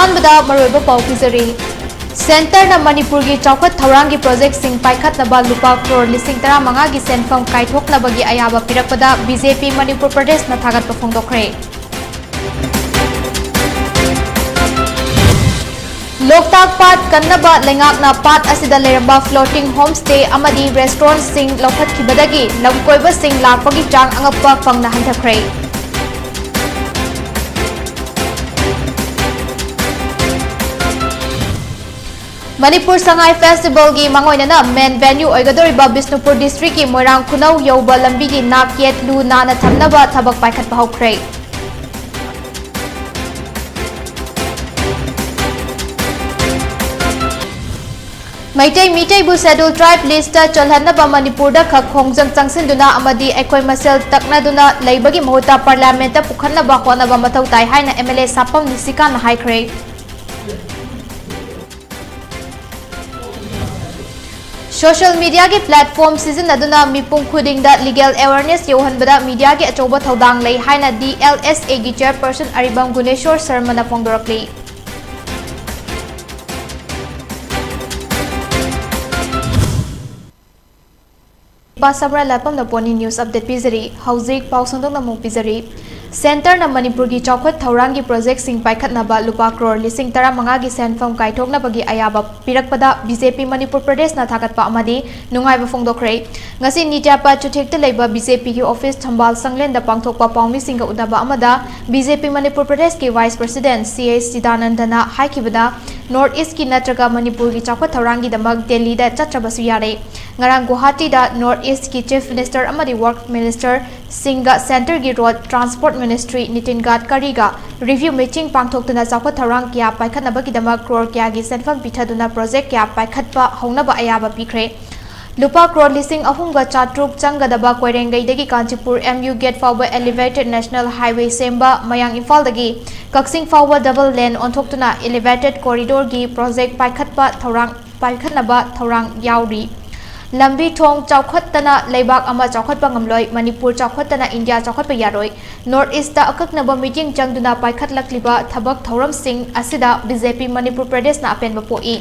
अहानबदा मरोइबा पाउ पिजरी सेंटर न मणिपुर की चौखट थौरांग की प्रोजेक्ट सिंह पाइखतनबा लुपा करोड़ लिसिंग 15 की सेंफम काइथोकनबगी अयाबा पिरकपदा बीजेपी मणिपुर प्रदेश न थागत फोंदोखरे लोकताक पाट कन्नबा लेंगाकना पाट असिदा लेरबा फ्लोटिंग होमस्टे अमदी रेस्टोरेंट सिंह लौखतखिबदगी लमकोइबा सिंह लापगी चांग अंगप्पा फंगना हंथखरे मणिपुर संगाई फेस्टिवल की मंगोइनना मेन वेन्यू ओइगदोरिबा बिष्णुपुर डिस्ट्रिक्ट की मोइरांग खुनौ यौबा लंबी की नाकेट लू नाना थमनबा थबक पाइखतपा हौख्रे मैटै मीटैबु शेड्यूल ट्राइब लिस्ट चलहनबा मणिपुर खक खोंजंग चंगसिनदुना अमदी एकोइ मसेल तकनादुना लैबगी महुता पार्लियामेंट पुखनबा होनबा मथौ ताइ हाइना एमएलए सापम निसिका न हाइख्रे सोशल मीडिया की प्लेटफॉर्म सिजनदुना मिपुंग खुदिंगदा लीगल अवेयरनेस योहनबदा मीडिया की अचौबा थौदांग लೈ हाइना DLSA की चेयरपर्सन अरिबम गुनेश्वर शर्मा न फोंदोरकली SHAMURAILATPAM द पोनी न्यूज अपडेट पिजरी हौजिक पाउसंदों नमु पिजरी सेंटर न मणिपुर की चौखट थौरांग की प्रोजेक्ट सिंह पाइखतनबा लुपा करोड़ लिसिंग 15 की सेंफम काइथोकनबगी अयाबा पिरकपदा बीजेपी मणिपुर प्रदेश न थागतपा अमदी नुंगाइबा फोंदोखरे ngasi नित्यापा चुथेक्ता लेबा बीजेपी की ऑफिस थंबाल संगलेंदा पांगथोकपा पाउमी सिंह उदबा अमदा बीजेपी मणिपुर प्रदेश के वाइस प्रेसिडेंट CH चिदानंदना हाइखिबदा नॉर्थ ईस्ट की नत्रगा मणिपुर की चौखट थौरांग की दमक दिल्ली दा चत्रबसु यारे ngarang गुवाहाटी दा नॉर्थ ईस्ट की चीफ मिनिस्टर अमदी वर्क मिनिस्टर सिंगा सेंटर की road transport ministry Nitin Gadkari गा रिव्यू मीटिंग पांगथोकतना चौखट थौरांग क्या पाइखतनबगी दमक करोड़ क्या की सेंफम पिथादुना प्रोजेक्ट क्या पाइखतपा हौनबा अयाबा पिखरे लुपा करोड़ लिसिंग अहुमगा चाट्रुक चंगदबा कोइरेंगैदगी कांचीपुर MU गेट फाउबा एलिवेटेड नेशनल हाईवे सेम्बा मयांग इम्फालदगी कक्सिंग फाउबा डबल लेन ओंथोक्तुना एलिवेटेड कॉरिडोर की प्रोजेक्ट पाइखतपा थौरांग पाइखतनबा थौरांग याउरी लंबी थोंग चौखतना लेबाक अमा चौखतपा ngamloi मणिपुर चौखतना इंडिया चौखतपा यारोई नॉर्थ ईस्ट दा अककनबा मीटिंग चंगदुना पाइखतलक्लिबा थबक थौरम सिंह असिदा बीजेपी मणिपुर प्रदेश ना अपेनबा पोई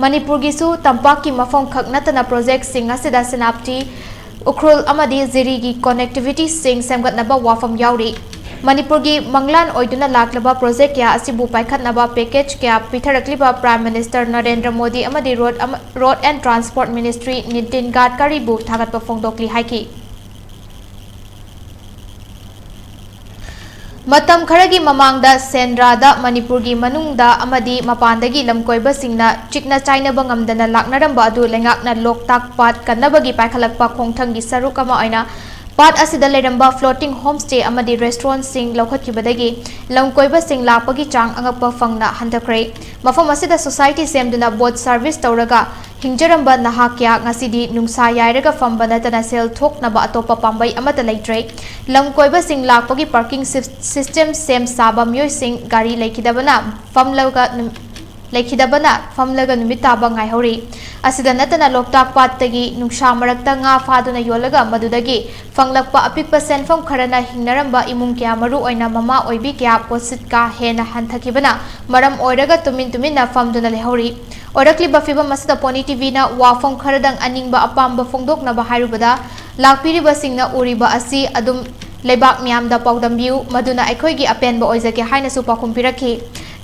मणिपुर गिसु तंपाक की मफम खक नतना प्रोजेक्ट सिंह असिदा सेनापति उखरुल अमदी जिरी की कनेक्टिविटी सिंह सेमगतनबा वाफम याउरी मणिपुर की मंगलान ओइदुना लाक्लबा प्रोजेक्ट क्या असिबु पाइखतनबा पैकेज क्या पिथरक्लिबा प्राइम मिनिस्टर नरेंद्र मोदी अमदी road and transport ministry Nitin Gadkari बु थागतपा फोंदोकली हाइकी मतम खरगी ममांगदा सेंद्रादा मणिपुर की मनुंगदा अमदी मपानदगी लमकोइबा सिंगना चिकना चाइनबा ngamdana laknaramba adu lengakna loktak pat kannabagi paikhalakpa khongthang gi saruk ama aina पाट असिदा लेरंबा फ्लोटिंग होमस्टे अमदी रेस्टोरेंट सिंह लौखतखिबदगी लमकोइबा सिंह लापगी चांग अंगप्पा फंगना हंथखरे मफम असिदा सोसाइटी सेमदुना बोट सर्विस तौरगा हिंजरंबा नहा क्या ngасidi नुंसा यायरगा फंबा नतना सेल थोकनबा अतोपा पांबै अमता लेट्रे लमकोइबा सिंह लापगी पार्किंग सिस्टम सेम साबा म्योय सिंह गाड़ी लेखिदबना फमलगा नुमित ताबा ngaihori asida natana loktak pattagi nungsa marakta nga faduna yolaga madudagi fanglakpa apikpa senfam kharana hingnaramba imung kya maru oina mama oibi kya posit ka hena hanthakibana maram oiraga tumin na famduna lehori orakli bafiba masida poni tv na wafam kharadang aningba apamba fongdokna ba hairubada lakpiriba singna uriba asi adum lebak myamda pawdambiu maduna aikhoigi apenba oizake haina su pakhum pirakhi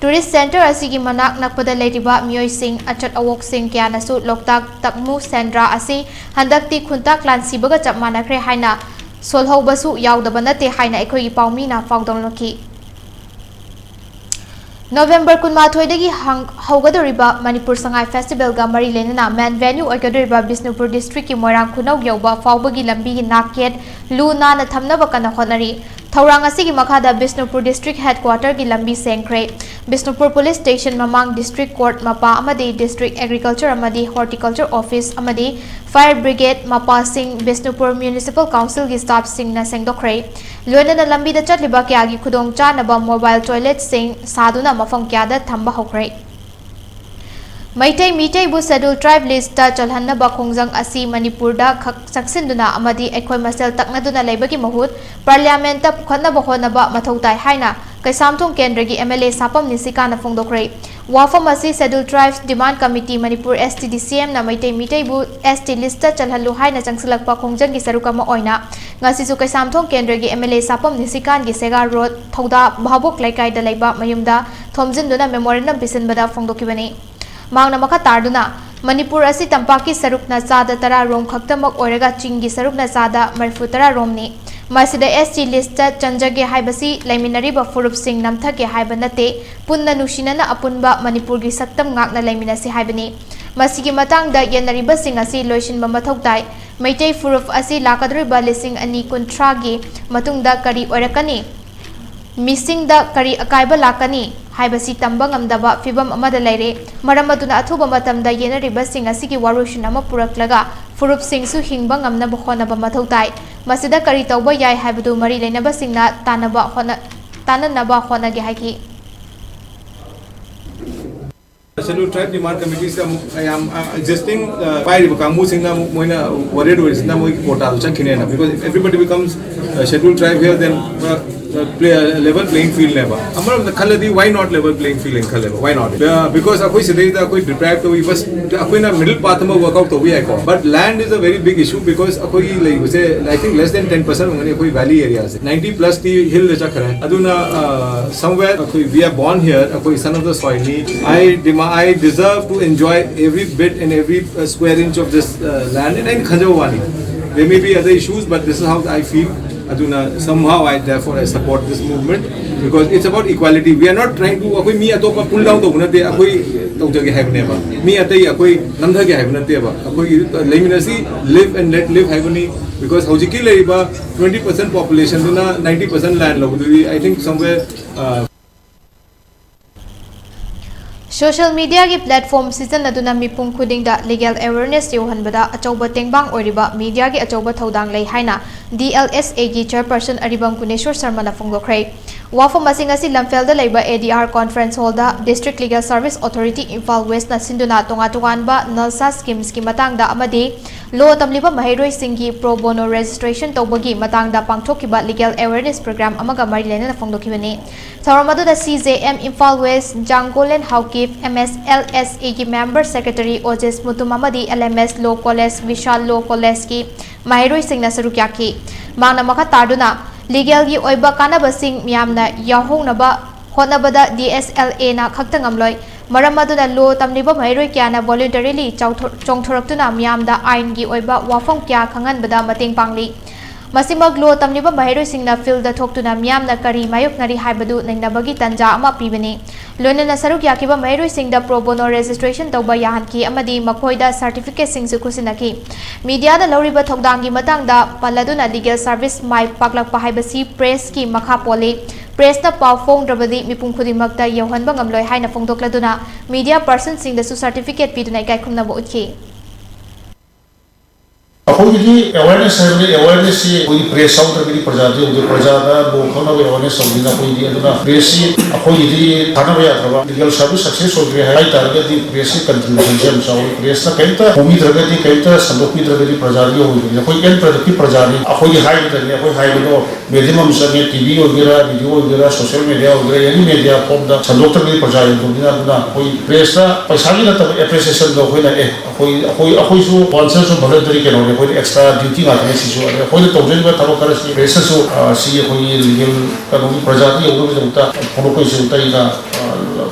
tourist centre असिगी मनाक नकपदा लेरिबा मियोय सिंह अचट अवोक सिंह क्यानसु लोकताक तकमु सेंद्रा असि हंदक्ति खुंताक लानसिबगा चप मानखरे हाइना सोलहौबसु यावदबा नते हाइना अखोगी पाउमीना फाउदोंलखि नवंबर 18 हौगदोरिबा Manipur Sangai festival गा मरी लेना main venue ओइगदोरिबा Bishnupur district की मोइरांग खुनौ यौबा फाउबगी लंबी की नाकेट लू नाना थमनबा कना होनरी थौरांग असिगी मखादा बिष्णुपुर डिस्ट्रिक्ट हेडक्वार्टर की लंबी सेंख्रे बिष्णुपुर पुलिस स्टेशन ममांग डिस्ट्रिक्ट कोर्ट मपा अमदी डिस्ट्रिक्ट एग्रीकल्चर अमदी हॉर्टिकल्चर ऑफिस अमदी फायर ब्रिगेड मपा सिंह बिष्णुपुर म्युनिसिपल काउंसिल की स्टाफ सिंह न सेंगदोखरे लोइनना लंबी दा चटलिबा क्यागी खुदोंग चानबा मोबाइल टॉयलेट सिंह सादुना मफम क्यादा थंबा होखरे मैटै मीटैबु शेड्यूल ट्राइब लिस्ट चलहन्नबा खोंजंग असि मणिपुरदा खक सक्सिनदुना अमदी एखोय मसेल तकनदुना लेबगी महुत पार्लियामेंट पुखन्नबा होनबा मथौ ताइ हाइना Kaisamthong Kendra gi MLA Sapam Nisikana Fongdokre Wafam asi Scheduled Tribes Demand Committee Manipur STDCM na Maitei Mitei bu ST list chalhalu haina changsilakpa khongjang gi sarukama oina ngasi su Kaisamthong Kendra gi MLA Sapam Nisikan gi Sega Road Thoda Bhabok Laikai da Laiba Mayumda Thomjinduna Memorandum Bisinbada Fongdokibani Mangna Makha Tarduna Manipur asi Tampaki Sarukna Sada Tara Rom Khaktamak Orega Chingi Sarukna Sada Marfutara Romni Masida ST list Chanjage Haibasi Laiminariba Furup Singh Namthake Haibanate Punna Nushinana Apunba Manipur gi Saktam Ngakna Laiminasi Haibani Masigi Matangda Yanariba Singh asi Loishin Bamathoktai Maitei Furup asi Lakadriba Lising Ani Kuntragi Matungda Kari Orakani Missing da Kari Akaiba Lakani Haibasi Tambang Amdaba Fibam Amada Laire Maramaduna Atuba Matamda Yanariba Singh asigi Warushin Ama Puraklaga Furup Singh su Hingbang Amna Bohona Bamathoktai Masida Kari Tauba Yai Habadu Mari Lenaba Singna Tananaba Hona Gehaki Scheduled Tribe Demand Committees I am existing by Kamu Singna Moina worried with Namu portal Chankinena because if everybody becomes a scheduled tribe here then play a level playing field never. Amar the Kaladi, why not level playing field in Kaleva? Why not? Because Akoi Sidai Akoi deprived to first Akoina middle path work out to we I call. But land is a very big issue because Akoi like say I think less than 10% of Akoi valley areas. 90 plus the hill Chakra. Aduna somewhere we are born here, Akoi son of the soil. I deserve to enjoy every bit and every square inch of this land and Khanjawani. There may be other issues, but this is how I feel. Aduna somehow I support this movement because it's about equality. We are not trying to akoi mi atopa pull down to gunate akoi tawjage have never. Mi atai akoi namdhage have nate ba. Akoi leminasi live and let live have ni because hojiki leiba 20% population duna 90% land lo. I think somewhere Social media ki platform season aduna mipung khuding da legal awareness yohanbada achauba tengbang oriba media ki achauba thodang lei haina DLSA ki chairperson Aribam Kuneshwar Sharma na phongdokhrei wafam masing asi lamfel da leiba ADR conference hall da District Legal Service Authority Imphal West na sinduna tonga tonganba nalsa schemes ki matang da amadi law tamliba mahairoi singgi pro bono registration tawbagi matang da pangthokiba legal awareness program amaga marilena na phongdokhibani Tharamadu da CJM Imphal West Jangolen Haukip MSLSA ki member secretary Ojes Mutumamadi LMS Law College Vishal Law College ki Mahiroi Singh na sarukyaki Mangna Makha Tarduna legal gi oiba kanaba sing miyamna yahongnaba hotnabada DSLA na khaktangamloi maramaduna law tamliba mahiroi kyana voluntarily chongthoraktuna miyamda ain gi oiba wafam kya khanganbada mating pangli Masimag law tamliba mahiroi singna field da thoktuna miyamna kari mayoknari haibadu nainabagi tanja ama pibani Loinana saruk yakiba mahiroi singda pro bono registration tawba yahanki amadi makhoida certificate singsu kusinaki media da lawriba thokdangi matangda paladuna legal service mai paklakpa haibasi press ki makha pole press na paw phone rabadi mipum khudimakta yauhanba ngamloi haina phongdokladuna media person singda su certificate piduna kai khumna bo utki Apoi awareness है awareness ये कोई press out करके प्रजाति उधर प्रजाता वो खाना भी awareness हो गया कोई ये तो ना press ये apoi ये खाना भी आता है legal service success हो गया है कई तरह के press की contribution से हम सब press ना कई तरह भूमि तरह के कई तरह संदोखी तरह की प्रजाति हो गई कोई कई तरह की प्रजाति apoi हाई तरह apoi हाई तो minimum से TV वगैरह वीडियो वगैरह social media वगैरह यानी media form दा संदोख तरह की प्रजाति हो गई ना कोई press ना पैसा भी ना तब appreciation दो कोई ना apoi जो sponsor जो भले तरीके ना कोई extra duty ना है सिचु अरे कोई तो जोइन में थारो कर सी प्रेस सो सी कोई लीगल कानूनी प्रजाति होगा भी होता फोटो कोई से होता ही ना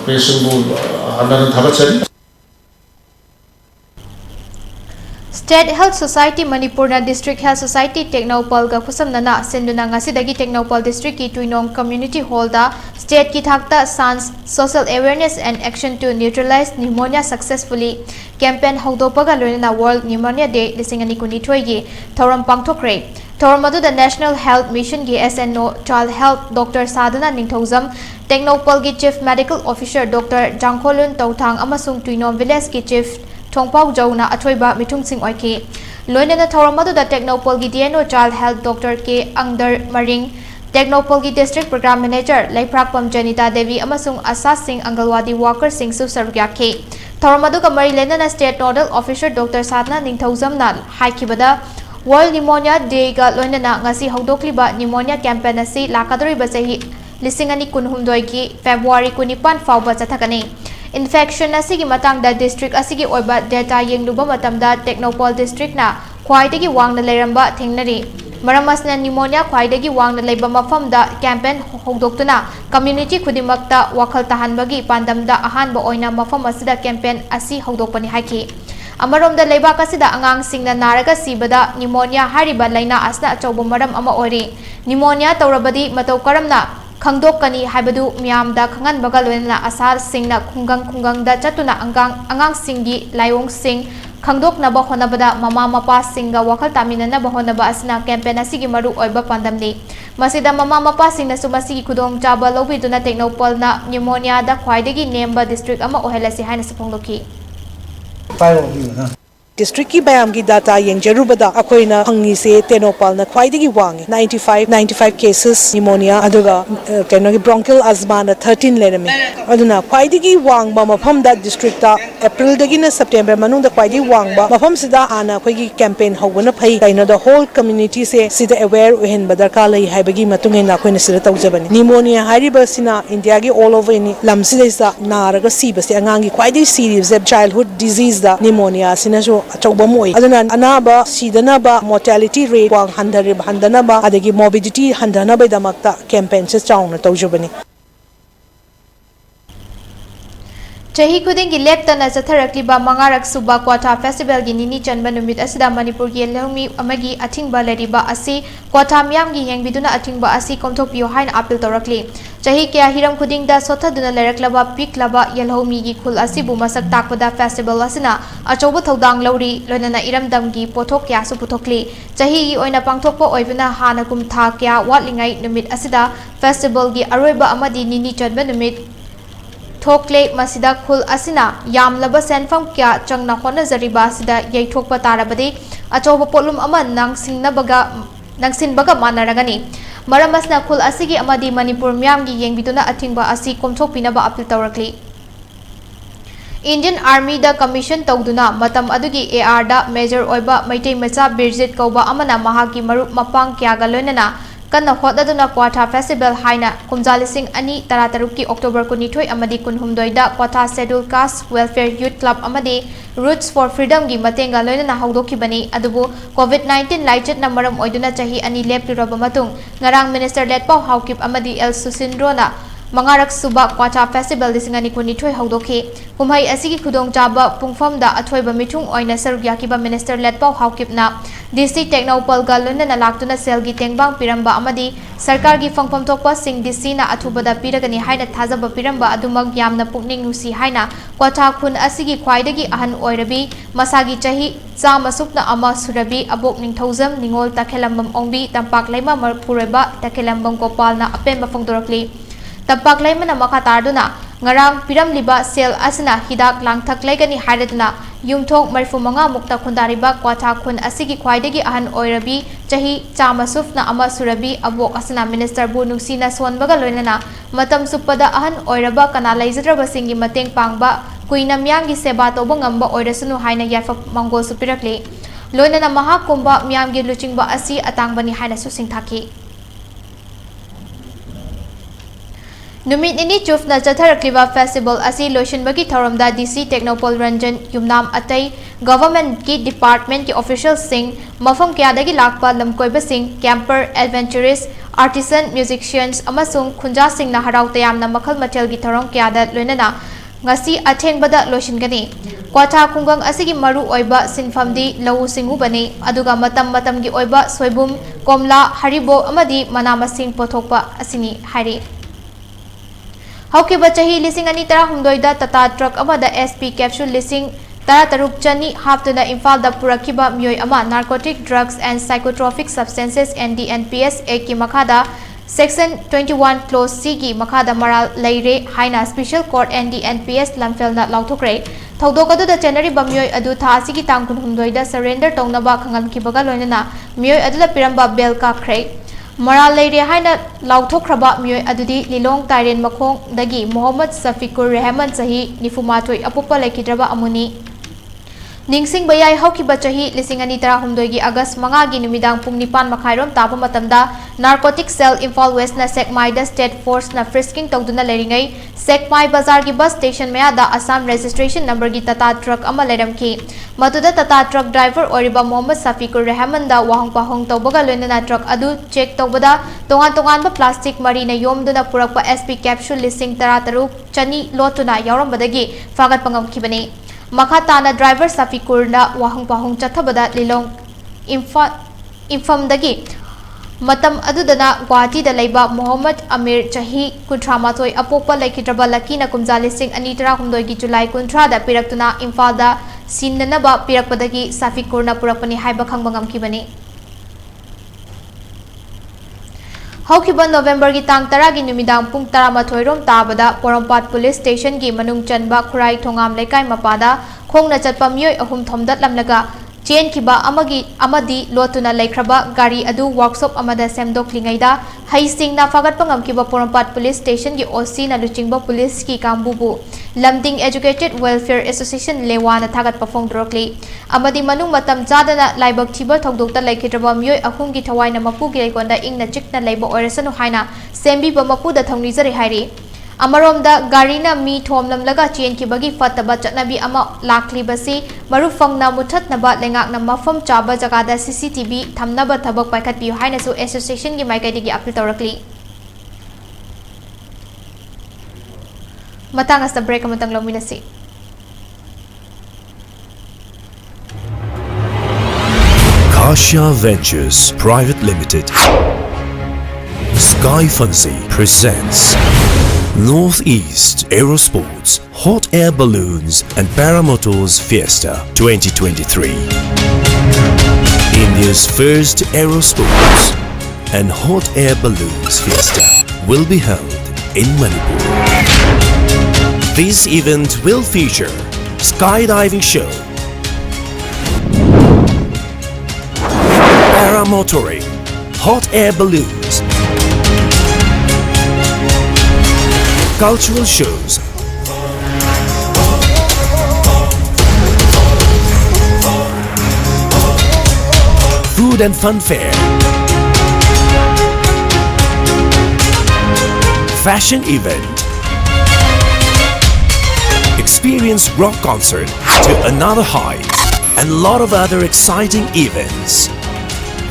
प्रेस वो अंदर थारो चली State Health Society Manipur na District Health Society Technopal ga khusamnana senduna ngasidagi Technopal District ki Tuinong Community Hall da state ki thakta sans social awareness and action to neutralize pneumonia successfully campaign haudopaga loina World Pneumonia Day lisingani kunithoi gi thoram pangthokre thoram adu the National Health Mission gi SNO Child Health Dr. Sadhana Ningthozam Technopal gi Chief Medical Officer Dr. Jangkholun Tauthang amasung Tuinom Village ki Chief Thongpau Jauna Athoiba Mithung Sing Oike Loinana Thoramadu the Technopol gi DNO Child Health Dr. K Angdar Maring Technopol gi District Program Manager Laiprakpam Janita Devi amasung Asa Singh Angalwadi Worker Singh su sarugyake Thoramadu ka Mari Lenana State Nodal Officer Dr. Sadhana Ningthozam na haikibada World Pneumonia Day ga loinana ngasi hawdokliba pneumonia campaign asi lakadoriba sahi लिसिंग अनि कुनहुमदोय की February 19 फाउबा चथकनी infection असिगी मतंगदा district असिगी ओइबा data येंगलुबा मतमदा टेक्नोपॉल डिस्ट्रिक्ट ना ख्वाइदगी वांगना लेरंबा थेंगनरी मरम असना निमोनिया ख्वाइदगी वांगना लेबा मफमदा कैंपेन होदोक्तुना कम्युनिटी खुदिमक्ता वखल तहनबगी पांदमदा अहानबा ओइना मफम असिदा कैंपेन असि होदोकपनि हाइकी अमरोमदा लेबाक असिदा अंगांग सिंगना नारगा सिबदा निमोनिया हारिबा लाइना असना अचौबा मरम अमा ओइरी निमोनिया तौरबदी मतौ करमना खंगदोकनी हाइबदु मियामदा खंगनबगा लोइना असार सिंगना खुंगंगदा चतुना अंगांग सिंगी लायोंग सिंग खंगदोकनबा होनबदा ममा मपा सिंगा वखल तामिननबा होनबा असना कैंपेन असिगी मरु ओइबा पांदमनी मसिदा ममा मपा सिंगनासु मसिगी खुदोंग चाबा लौबिदुना टेक्नोपॉलना निमोनिया दा ख्वाइदगी नेमबा डिस्ट्रिक्ट अमा ओहेलसी हाइना सफोंगलोकी District की bayam की data yang jarubada akoina hangi se tenopal na khwaidagi wangi 95 cases pneumonia aduga keno ki bronchial asthma na 13 lerami aduna khwaidagi wang ba mafam da district ta April dagi na September manung da khwaidagi wang ba mafam sida ana khoi ki campaign hogona phai kaino the whole community se sida aware ohen badar ka lai haibagi matungai na khoina sida tawjabani pneumonia hariba sina India gi all over ni lamsida sa naraga sibase angangi khwaidagi serious childhood disease da pneumonia sina jo achauba moi aduna anaba sidanaba mortality rate wang handanaba adagi morbidity handanaba damakta campaign se chauna tawjubani Chahi kuding ki leptana chatharakliba mangarak suba kwata festival gi nini chanba numit asida Manipur gi lehmi amagi athingba leriba asi kwata myam gi yengbiduna athingba asi komthokpiyo haina appeal torakli chahi kya hiram kuding da sothaduna leraklaba piklaba yelhomi gi khul asi bu masak takpada festival asina achobu thodang lori loinana iramdam gi pothok kya su puthokli chahi gi oina pangthokpa oibuna hana kum tha kya watlingai numit asida festival gi aroiba amadi nini chanba numit थोकले मसिदा खुल असिना यामलबा सेनफम क्या चंगना होना जरिबा सिदा यैथोकपा तारबदे अचौब पोलुम अमा नंगसिनबगा मानरगनी मरमसना खुल असिगी अमदी मणिपुर म्यामगी येंगबिदुना अथिंगबा असि कोमथोकपिनबा appeal तौरकली Indian army दा commission तौदुना मतम अदुगी एआर दा मेजर ओइबा मैतै मचा बिरजित कौबा अमना महागी मरुप मपांग क्यागा लोइनना कन्ना होददुना क्वाथा फेस्टिवल हाइना कुमजालिसिंग अनि तरातरुक की अक्टोबर 22 अमदी 19 दा क्वाथा schedule caste welfare youth club अमदी रूट्स फॉर फ्रीडम की मतेंगा लोइना हौदोखिबनी अदुबु कोविड-19 लाइचेट नंबरम ओइदुना चाही अनि लेपलिरब मतुंग ngarang minister letpaw haukip amadi el susindrona mangarak suba क्वाथा फेस्टिवल दिसिंगनी 22 हौदोखि कुमहै असि की खुदोंग चाबा पुंगफमदा अथोइबा मिथुंग ओइना सरुग्याकिबा मिनिस्टर लेटपाव हाउकिपना डीसी टेक्नोपॉल गा लोइना लाक्तुना सेलगी टेंगबांग पिरंबा अमदी सरकार की फंगफम थोकपा सिंग डीसी ना अथुबदा पिरगनी हाइना थाजबा पिरंबा अदुमग यामना पुकनिंग नुसी हाइना क्वाथा खुन असि की ख्वाइदगी अहन ओइरबी मसागी चाही चामा सुपना अमा सुरबी अबोक निंगथौजम निंगोल तखेलंबम ओंबी तंपाक लेमा मरपुरेबा तखेलंबम गोपालना अपेंबा फंगदोरकली तंपाक लेमना मखा तारदुना ngarang piramliba sel asna hidak langthak legani haradna yumthok marfu manga mukta khundariba kwatha khun asigi khwaidagi ahan oirabi chahi chama sufna ama surabi abok asna minister bu nungsina sonbaga loinana matam supada ahan oiraba kana laijadraba singi mateng pangba kuina myamgi seba toba ngamba oirasunu haina yafa mangol supirakle loinana maha kumba myamgi luchingba asi atangbani haina su singthaki Numit ini chufna chatharakliba festival asi loishinbagi thoramda DC Technopol Ranjan Yumnam atai government ki department ki official sing mafam kyadagi lakpa lamkoiba sing camper adventurous artisan musicians amasung khunja sing na harau tayamna makhal mathel gi thoram kyada loinana ngasi athengbada loishingani kwatha kungang asigi maru oiba sinfamdi lau singu bani aduga matam gi oiba soibum komla haribo amadi manamasing pothokpa asini hari Haukiba chahi lising ani tara humdoida tata truck amada SP capsule lising tara taruk chani haptuna Imphal da purakiba myoi ama narcotic drugs and psychotropic substances NDNPS Act ki makhada section 21 clause C ki makhada maral leire haina special court NDNPS lamfelna lauthokre thodokadu da January bamyoi adu tha asigi tangkun humdoida surrender tongnaba khangan kibaga loinana myoi adula piramba bel ka khre Moral leire haina lauthokraba myoi adudi lilong tairen makhong dagi Muhammad Safikur Rahman sahi nifumatoi apupa lekidraba amuni ningsing bayai haukiba chahi lising ani tara humdoi gi August manga gi numidang pung nipan makhairom taba matamda narcotic cell Imphal West na Sekmai da state force na frisking tawduna leringai Sekmai bazar gi bus station maya da Assam registration number gi Tata truck ama leramki maduda Tata truck driver oriba Mohammad Safikur Rahman da wahong pahong tawbaga loinana truck adu check tawbada tongan ba plastic mari na yomduna purakpa SP capsule lising tara taruk chani lotuna yaurambadagi fagat pangam kibani Makhatana driver Safikurna wahong pahong chathabada lilong infamdagi matam adudana Guwahati da laiba Muhammad Amir chahi kunthramatoi apokpa laikhidraba lakina kumja lising ani tara humdoi gi July kunthra da piraktuna Imphal da sinnanaba pirakpadagi Safikurna purakpani haiba khangba ngamkibani Haukiba November gi tang tara gi numidang pung tara mathoirom tabada Porompat police station gi manung chanba khurai thongam lekai mapada khongna chatpa myoi ahum thomdat lamlaga chen kiba amadi lotuna laikhraba gari adu workshop amada semdoklingaida haisingna fagat pangam kiba Porompat police station gi OC na luchingba police ki kambubu Lamding Educated Welfare Association lewana thagat pafong drokli amadi manung matam chadana laibak thiba thogdokta laikhidraba myoi ahum gi thawaina mapu gi lekonda ingna chikna leiba oresanu haina sembi ba mapu da thongni jari hairi Amaromda garina mi thomlamlaga chen kibagi fataba chatnabi ama lakli basi maru fangna muthatnaba lengakna mafam chaba jagada CCTV thamnaba thabak paikhat piu haina su association gi maikaidigi appeal tawrakli matang asta break amatang lominasi Kasha Ventures Private Limited Sky Fancy presents Northeast Aerosports Hot Air Balloons and Paramotors Fiesta 2023. India's first Aerosports and Hot Air Balloons Fiesta will be held in Manipur. This event will feature skydiving show, paramotoring, hot air balloons, cultural shows, food and fun fair, fashion event, experience rock concert to another height, and a lot of other exciting events.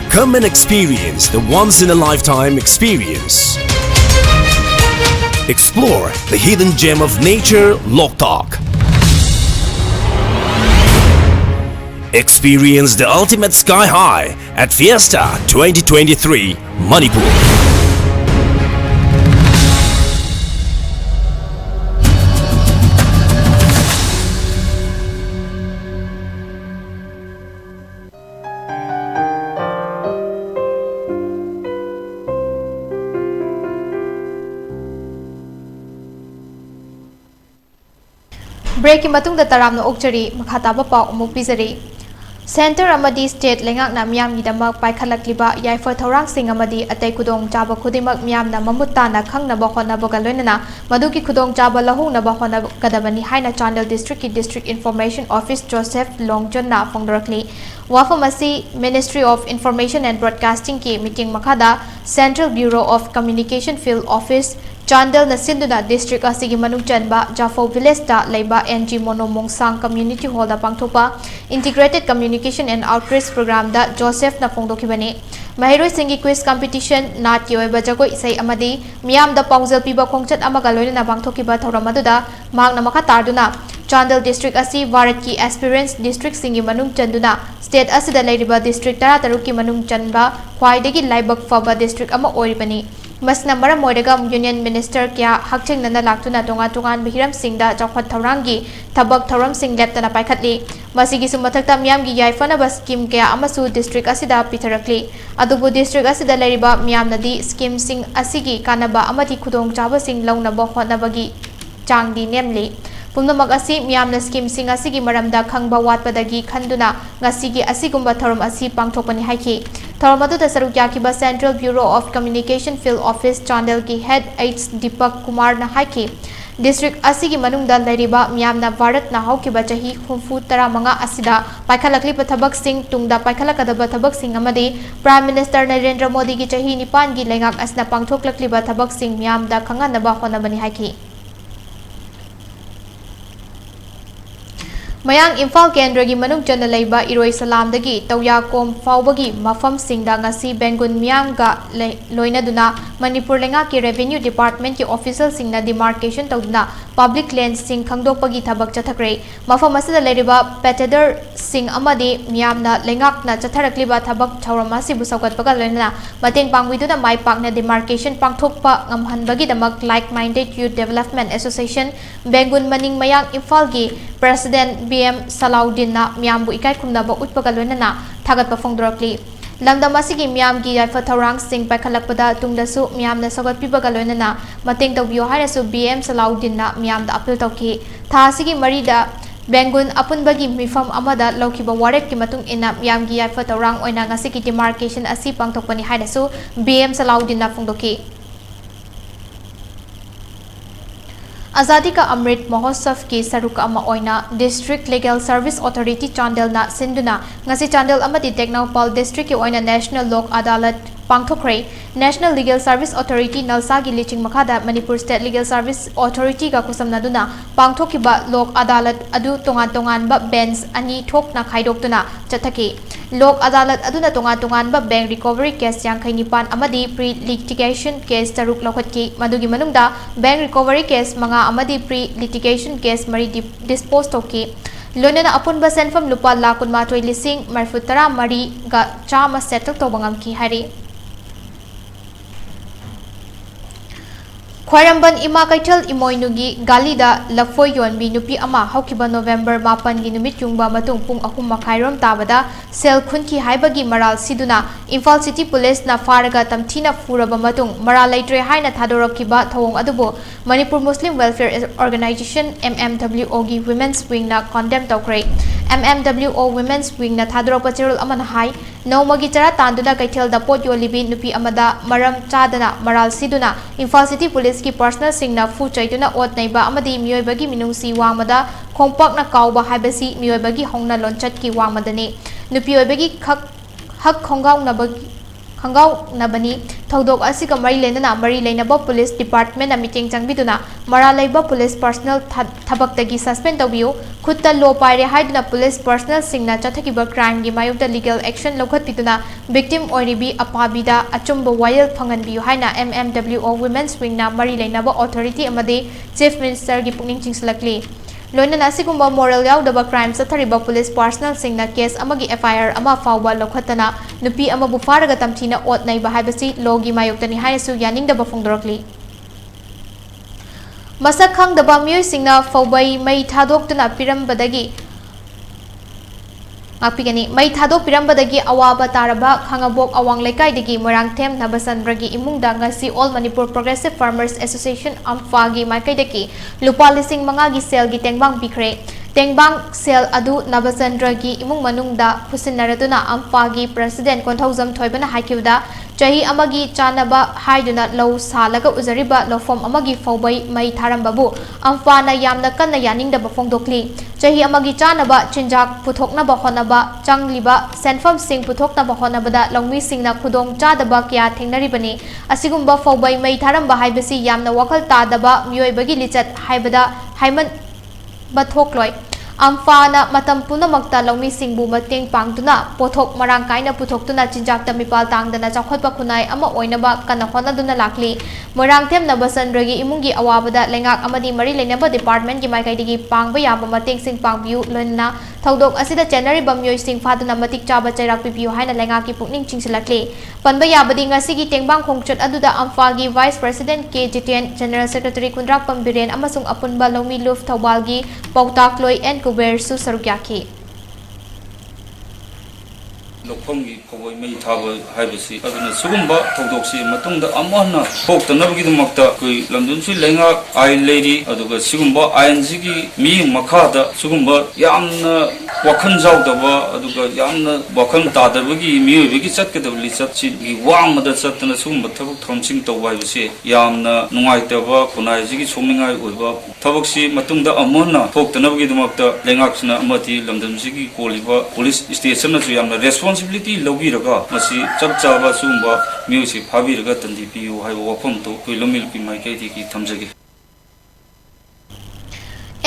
Come and experience the once-in-a-lifetime experience. Explore the hidden gem of nature, Loktak. Experience the ultimate sky high at Fiesta 2023, Manipur. Break ki matung da taramna okchari makhataba pau amuk pizari Center amadi state lengakna miyam gidamak paikhalakliba yaifa thaurang sing amadi atai kudong chaba khudimak miyamna mamutta khangnaba honnabaga loinana maduki kudong chaba lahungnaba honnagadabani haina Chandel district ki district information office Joseph Longchonna phongdorakli wafamasi Ministry of Information and Broadcasting ki meeting makhada Central Bureau of Communication Field Office Chandel na sinduna district asigi manung chanba Jafo village da laiba NG Monomongsang Community Hall da pangthopa Integrated Communication and Outreach Program da Joseph na phongdokibani Mahiroi singi quiz competition nat yoiba jagoi isai amadi miyam da paungzel piba khongchat amaga loina pangthokiba thoramadu magna makha tarduna Chandel district asi Bharat ki aspirants district singi manung chanduna state asida leiriba district tara taruk ki manung chanba khwaidagi laibak faba district ama oiribani Masna maram moidaga Union Minister kya hakching nana laktuna tongan bihiram singda chawkhat thaurangi thabak thauram sing leptana paikhatli masigi sumathakta miyam gi yaifana bas scheme kya amasu district asida pitharakli adubu district asida leriba miyam nadi scheme sing asigi kanaba amati khudong chaba sing launaba hotnabagi changdi nemli Pumnamak asi miyamna scheme sing asigi maramda khangba watpadagi khanduna ngasigi asigumba thorum asi pangthokpani haiki Thoramadu da saruk yakiba Central Bureau of Communication Field Office Chandel ki head H DEEPA Kumar na haiki District asigi manungda lairiba miyamna Bharat na haukiba chahi 35 asida paikhalakliba thabak sing tungda paikhalakadaba thabak sing amadi Prime Minister Narendra Modi gi chahi 9 gi lengak asna pangthoklakliba thabak sing miyamda khanganaba honabani haiki. Mayang Imphal Kendra gi manung chana leiba Iroi Salam dagi Tawya Kom Faubagi mafam singda ngasi Bengun Miyam ga loina duna Manipur lenga ki Revenue Department ki official singna demarcation tawduna public lands sing khangdokpagi thabak chathakre mafam asida leiriba Peteder sing amadi miyamna lengakna chatharakliba thabak thawrama sibu saukatpaga loina mateng pangwiduna mai pakna demarcation pangthokpa ngamhanbagi damak Like Minded Youth Development Association Bengun Maning Mayang Imphal gi President BM Salaudin na miyambu ikai kumnaba utpaga loinana thagatpa phongdorakli lamdam asigi miyamgi yaifa thaurang sing paikhalakpada tungdasu miyamna sagatpibaga loinana mateng tawbiyo hairasu BM Salaudin na miyamda appeal tawki tha asigi marida Bengun apunbagi mifam amada laukiba warek ki matung ina miyamgi yaifa thaurang oina ngasigi demarcation asi pangthokpani hairasu BM Salaudin na phongdoki Azadi ka Amrit Mahotsav ki saruk ama oina District Legal Service Authority Chandel na sinduna ngasi Chandel amati Teknopal District ki oina National Lok Adalat pangthokre National Legal Service Authority Nalsa gi liching makhada Manipur State Legal Service Authority ka kusamnaduna pangthokiba Lok Adalat adu tongan ba bench ani thokna khaidokduna chathaki Lok Adalat aduna tongan ba bank recovery case yang khainipan amadi pre litigation case taruk lokhatki madugi manungda bank recovery case manga amadi pre litigation case mari dispose toki Lonena apunba senfam lupa lakun matoi lising marfutara mari ga chama settle tobangam ki hari Khwaramban Ima Kaithal Imoinugi Galida Lafoi Yonbi Nupi Ama Haukiba November 8 gi numit yungba matung pung 3:30 rom tabada sel khunki haibagi maral siduna Imphal City Police na faraga tamthina furaba matung maral leitre haina thadorokkiba thawong adubo Manipur Muslim Welfare Organization MMWO gi Women's Wing na condemn tawkre MMWO Women's Wing na thadorokpa cherul amana hai Naumagi chara tanduna Kaithal da pot yolibi nupi amada maram chadana maral siduna Imphal City Police ki personal singna fu chaituna ot naiba amadi miyoibagi minungsi wangmada khongpak na kauba haibasi miyoibagi hongna lonchat ki wangmadani nupi oibagi hak khongau nabani thodok asika mari lenana mari leinaba police department na meeting changbiduna mara leiba police personal thabaktagi suspend tobiu khutta law paire haiduna police personal singna chathakiba crime gi mayukta legal action lokhatpiduna victim oiribi apabida achumba wayel phanganbiu haina MMWO Women's Wing na mari leinaba authority amade chief minister gi pungning chingslakli Loina nasigumba moral yaudaba crime sathariba police personal singna case amagi FIR ama fauba lokhatana nupi ama bu faraga tamthina ot naiba haibasi logi mayoktani haisu yaningdaba phongdorakli Masak khangdaba miyoi singna faubai mai thadoktuna pirambadagi Ngakpigani mai thadok pirambadagi awaba taraba khangabok awang lekai Morangthem Nabasandragi imungda ngasi All Manipur Progressive Farmers Association amfagi maikai lupa lising mangagi sel gi tengbang pikre tengbang sel adu Nabasandragi imung manungda pusinnaratuna amfagi president Konthozam Thoibana haikiuda chahi amagi chanaba haiduna low salaga uzariba lofom amagi faubai mai tharambabu amfana yamna kanna yaningda bafongdokli chahi amagi chanaba chinjak puthokna bahonaba changliba senfam sing puthokna bahonabada longmi singna khudong chadaba kya thengnaribani asigumba faubai mai tharamba haibasi yamna wakal tadaba miyoibagi lichat haibada haiman bathokloi Amfana matam punamakta longmi singbu mateng pangtuna pothok marang kaina puthokuna chinjak tamipal tangdana chakhotpa khunai ama oinaba kana honaduna lakli Morangthem Nabasandragi imungi awabada lengak amadi mari leinaba department gi maikaidigi pangba yaba mateng sing pangbiu loina thodok asida January bamyoi sing faduna matik chaba chairak pipiu haina lengak ki pukning chingsilakli panba yabadi ngasi gi tengbang khongchot aduda amfagi vice president K Jiten general secretary Kundrak Pambiren amasung apunba longmi luf thawbalgi pautak loi en versu sarukyaki lokhamgi phawai mai thaba haibasi aduna sugumba thodoksi matungda amana thoktanabgidamakta koi lamdunsi lenga ain leiri aduga sugumba ain sigi mi makhada sugumba yamna wakan jaudaba aduga yamna wakan tadabagi miyobagi chatkedab lichatchi gi wangmada chatna sumba thabuk thomsing tawai bise yamna nungaitaba kunai ji somningai oiba thabuksi matungda amona thoktanabagi dumakta lengaksna amati lamdamsi gi koliba police station na su yamna responsibility lobiraga masi chapchaba sumba miyusi phabiraga tandi piu hai wafam to koilomil pi mai kai ki thamjage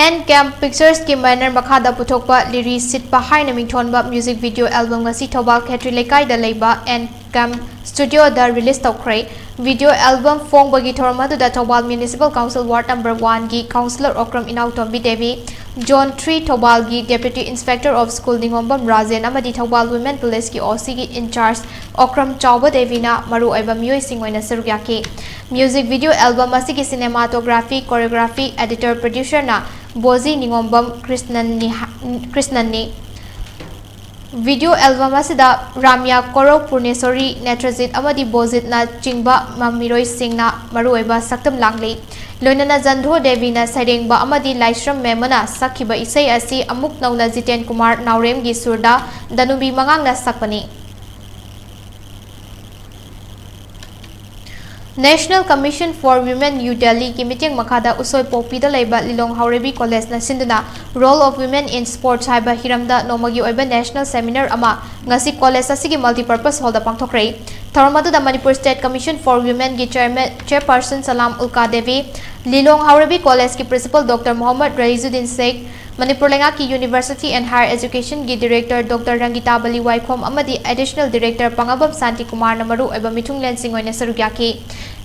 N Camp Pictures की banner मखादा पुथोकपा लिरी सिटपा हाइना मिंथोनबा music video album गसी थौबाल खेत्री लेकाइदा लेबा N Camp स्टूडियो दा रिलीज तौखरे वीडियो एल्बम फोंगबगी थोरमदुदा Thoubal municipal council ward number 1 की काउंसिलर ओक्रम इनाउतोंबी देवी जोन 3 थौबाल की deputy inspector of school Ningombam Rajen अमदी थौबाल वुमेन पुलिस की ओसी की इंचार्ज ओक्रम चावबा देवीना मरु ओइबा मियोय सिंगोइना सरुग्याकी म्यूजिक वीडियो एल्बम असी की सिनेमाटोग्राफी कोरियोग्राफी एडिटर प्रोड्यूसर ना बोजी निंगोंबम कृष्णन वीडियो एल्बम असिदा राम्या कोरो पुर्णेश्वरी नेत्रजित अमदी बोजित ना चिंगबा ममिरोय सिंगना मरुओइबा सक्तम लांगले लोइनना जंधो देवीना सरेंगबा अमदी लाइश्रम मेमना सखिबा इसै असि अमुक नौना जितेन कुमार नावरेम गी सुरदा दनुबी मंगांगना सकपनी National Commission for Women New Delhi की मीटिंग मखादा उसोय पोपीदा लेबा लिलोंग हाउरेबी कॉलेज ना सिंदुना role of women in sports हाइबा हिरमदा नोमगी ओइबा नेशनल सेमिनार अमा ngasi कॉलेज असिगी मल्टीपर्पस हॉल दा पांगथोखरे थरमदुदा Manipur state commission for women की चेयरपर्सन सलाम उल्का देवी लिलोंग हाउरेबी कॉलेज की प्रिंसिपल डॉक्टर मोहम्मद रईजुद्दीन शेख मणिपुर लेंगा की यूनिवर्सिटी एंड हायर एजुकेशन की डायरेक्टर डॉक्टर रंगीता बली वाइखोम अमदी एडिशनल डायरेक्टर पंगाबम शांति कुमार नमरु एवं मिथुंगलेन सिंह ओइना सरुग्याकी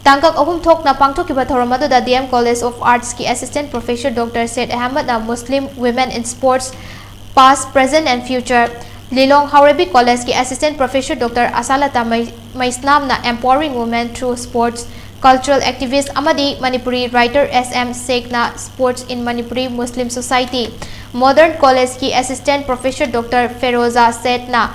तांकक अहुम थोकना पांगथोकिबा थोरमदुदा डीएम कॉलेज ऑफ आर्ट्स की assistant professor doctor Seth Ahmad ना Muslim women in sports past present and future Lilong Haoreibi college की assistant professor doctor Asalata Maisnam ना empowering women through sports cultural activist अमदी मणिपुरी राइटर एसएम शेख ना sports in Manipuri Muslim society modern college की assistant professor doctor Feroza Seth ना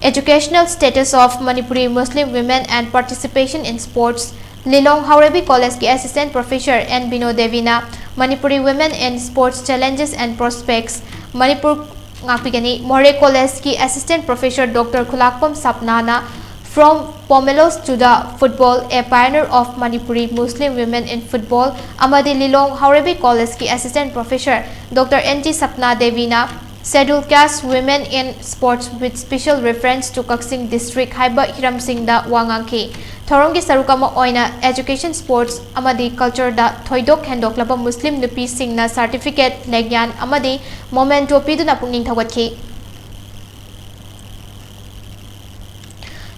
educational status of Manipuri Muslim women and participation in sports Lilong Haoreibi college की assistant professor N Bino देवीना Manipuri women in sports challenges and prospects Manipur ngakpigani Moreh college की assistant professor doctor Khulakpam सपनाना from Pomelos to the football, a pioneer of Manipuri Muslim women in football, Amadi Lilong Haurabi College की assistant professor Dr. N.T. Sapna Devina, scheduled caste women in sports with special reference to Kaksing district Haiba Hiram Singh da Wangangki. Thorongi sarukama oina education sports amadi culture da thoidok hendok laba Muslim nupi sing na certificate legyan amadi momento piduna pungning thawatki.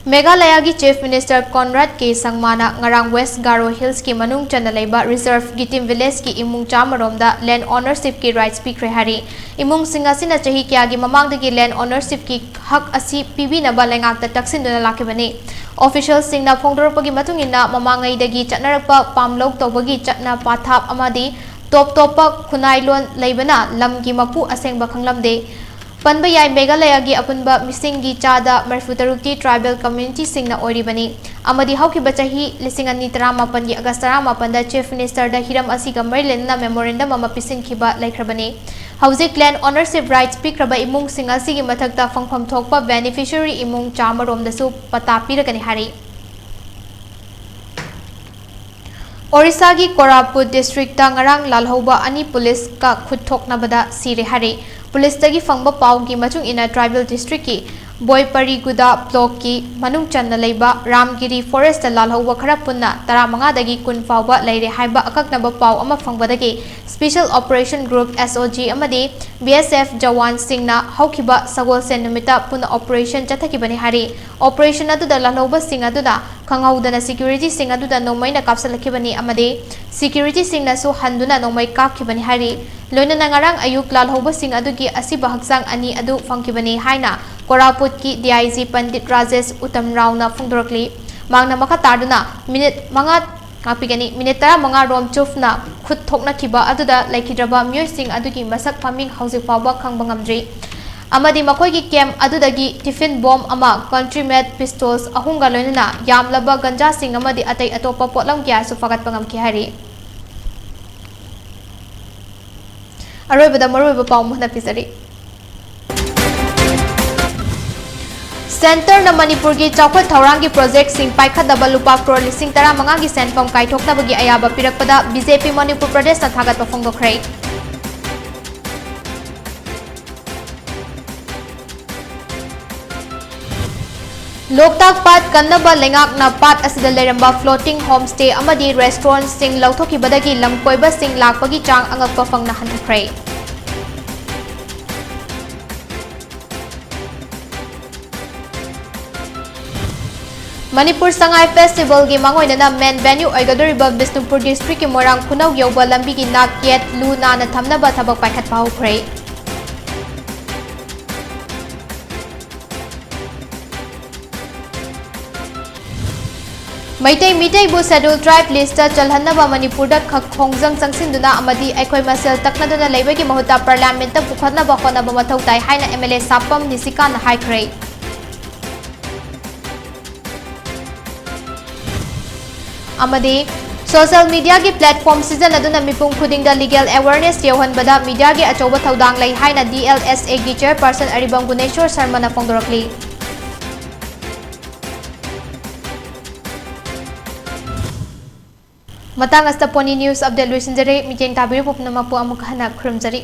Meghalaya की chief minister Conrad के संगमाना ngarang waste गारो hills की मनुंग चंदा लेबा reserve गिटिम village की इमुंग चामरोमदा land ownership की rights पिक्रे हारी इमुंग सिंगासिना चही क्यागी ममांगदगी land ownership की हक असी पीबीनबा लेंगाकता तक्सिनदुना लाकेबनी ऑफिशियल सिंगना फोंगदोरपगी मतुंगिना ममांगैदगी चटनरपा पामलोक तोबगी चटना पाथाप अमादी टॉप टॉप खुनाइलोन लेबना लमगी मपु असेंगबा खंगलमदे पनबा याय मेघालय की अपुनबा मिसिंगी चादा मरफुतरुकी ट्राइबल कम्युनिटी सिंगना ओरिबनी अमदी हौकिबा चही लिसिंग अनि 18 की अगस्त 18 चीफ मिनिस्टर दा हिरम असिगा मरिलेना मेमोरेंडम अमा पिसिंखिबा लेख्रबनी हौजिक लैंड ओनरशिप राइट्स पिक्रबा इमुंग सिंग असिगी मथक्ता फंगफम थोकपा बेनिफिशियरी इमुंग चामरोमदसु पता पिरगनी हारी ओडिशा की Koraput district ngarang lalhouba ani police का खुद ठोकनाबदा सिरे हारे पुलिस तगी फंगबा पाव की मचुंग इना ट्राइबल डिस्ट्रिक्ट की बोयपरीगुदा ब्लॉक की मनुंग चन्ना लेबा रामगिरी फॉरेस्ट लालहौबा खरा पुन्ना 15 दगी 10 फावबा लेरे हाइबा अककनबा पाव अमा फंगबदगी स्पेशल ऑपरेशन ग्रुप एसओजी अमदी बीएसएफ जवान सिंगना हौखिबा सगोल सेन नुमिता पुन्ना ऑपरेशन चथकिबनी हारी ऑपरेशन अदुदा लालहौबा सिंग अदुदा खंगौदना सिक्योरिटी सिंग अदुदा नोमैना कापसलखिबनी अमदी सिक्योरिटी सिंगना सु हंदुना नोमै कापखिबनी हारी लोइना ngarang ayuk lalhouba सिंग अदुगी असिबा हक्सांग अनि अदु फंगखिबनी हाइना कोरापुट की डीआईजी पंडित राजेश उत्तम रावना फुंगदोरकली मांगना मखा तादुना मिनिट 5 कापिगनी मिनिट 15 रोम चुफना खुद थोकनाखिबा अदुदा लेखिद्रबा म्योय सिंग अदुगी मसक फामिंग हौजिक फावबा खंगबा ngamdri amadi makoi ki camp adudagi tiffin bomb ama country made pistols ahunga loinana yamlaba ganja sing amadi atai atopa potlam kya su fagat pangam ki hari aroibada maroiba paw muhna pisari Center na Manipur gi chawkhat thawrang gi project sing paikhataba lupa crore lising 15 gi senfam kaithoknaba gi ayaba pirakpada BJP Manipur Pradesh na thagat pafongdokhrei. Loktak Pat Kannaba Lengak na Pat asida leramba floating homestay amadi restaurant sing lauthokibadagi lamkoiba sing lakpagi chang angakpa fangna hanthakhrei. Manipur Sangai Festival gi mangoinana main venue oigadoriba Bisnupur district ki Morang Khunau yoba lambi gi nak yet lu na na thamnaba thabak paikhat pahukhrei. Maitai Mitai bu scheduled tribe list chalhannaba Manipur da khongjang changsinduna amadi aikoi masel taknaduna leibagi mahuta parliament ta pukhatnaba khonaba mathau tai haina MLA Sapam Nisika na haikrei. Amadi social media gi platform season aduna mipung khuding da legal awareness yauhanbada media gi achoba thaudang lai haina DLSA gi chairperson Aribam Guneshwar Sharma na phongdorakli. Matang asta poni news update luisinjare miteng tabiru pupnama pu amuk hanak khurumjari.